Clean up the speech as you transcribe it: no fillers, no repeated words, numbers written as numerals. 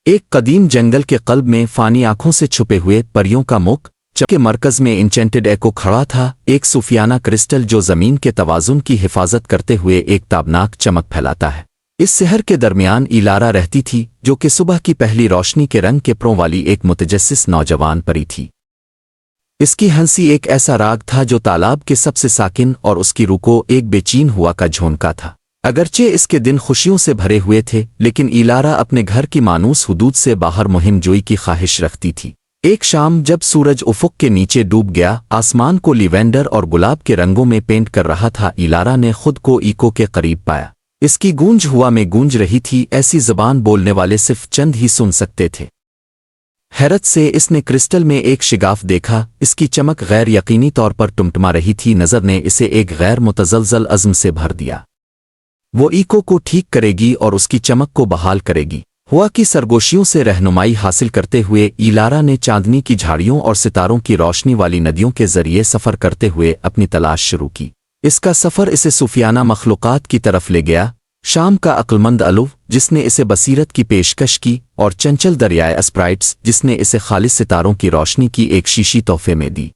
ایک قدیم جنگل کے قلب میں فانی آنکھوں سے چھپے ہوئے پریوں کا مک کے مرکز میں انچینٹڈ ایکو کھڑا تھا، ایک صوفیانہ کرسٹل جو زمین کے توازن کی حفاظت کرتے ہوئے ایک تابناک چمک پھیلاتا ہے۔ اس سحر کے درمیان ایلارا رہتی تھی، جو کہ صبح کی پہلی روشنی کے رنگ کے پروں والی ایک متجسس نوجوان پری تھی۔ اس کی ہنسی ایک ایسا راگ تھا جو تالاب کے سب سے ساکن اور اس کی روح کو ایک بے چین ہوا کا جھونکا تھا۔ اگرچہ اس کے دن خوشیوں سے بھرے ہوئے تھے، لیکن ایلارا اپنے گھر کی مانوس حدود سے باہر مہم جوئی کی خواہش رکھتی تھی۔ ایک شام جب سورج افق کے نیچے ڈوب گیا، آسمان کو لیوینڈر اور گلاب کے رنگوں میں پینٹ کر رہا تھا، ایلارا نے خود کو ایکو کے قریب پایا۔ اس کی گونج ہوا میں گونج رہی تھی، ایسی زبان بولنے والے صرف چند ہی سن سکتے تھے۔ حیرت سے اس نے کرسٹل میں ایک شگاف دیکھا، اس کی چمک غیر یقینی طور پر ٹمٹما رہی تھی۔ نظر نے اسے ایک غیر متزلزل عزم سے بھر دیا۔ وہ ایکو کو ٹھیک کرے گی اور اس کی چمک کو بحال کرے گی۔ ہوا کی سرگوشیوں سے رہنمائی حاصل کرتے ہوئے ایلارا نے چاندنی کی جھاڑیوں اور ستاروں کی روشنی والی ندیوں کے ذریعے سفر کرتے ہوئے اپنی تلاش شروع کی۔ اس کا سفر اسے صوفیانہ مخلوقات کی طرف لے گیا، شام کا عقلمند الو جس نے اسے بصیرت کی پیشکش کی، اور چنچل دریائے اسپرائٹس جس نے اسے خالص ستاروں کی روشنی کی ایک شیشی تحفے میں دی۔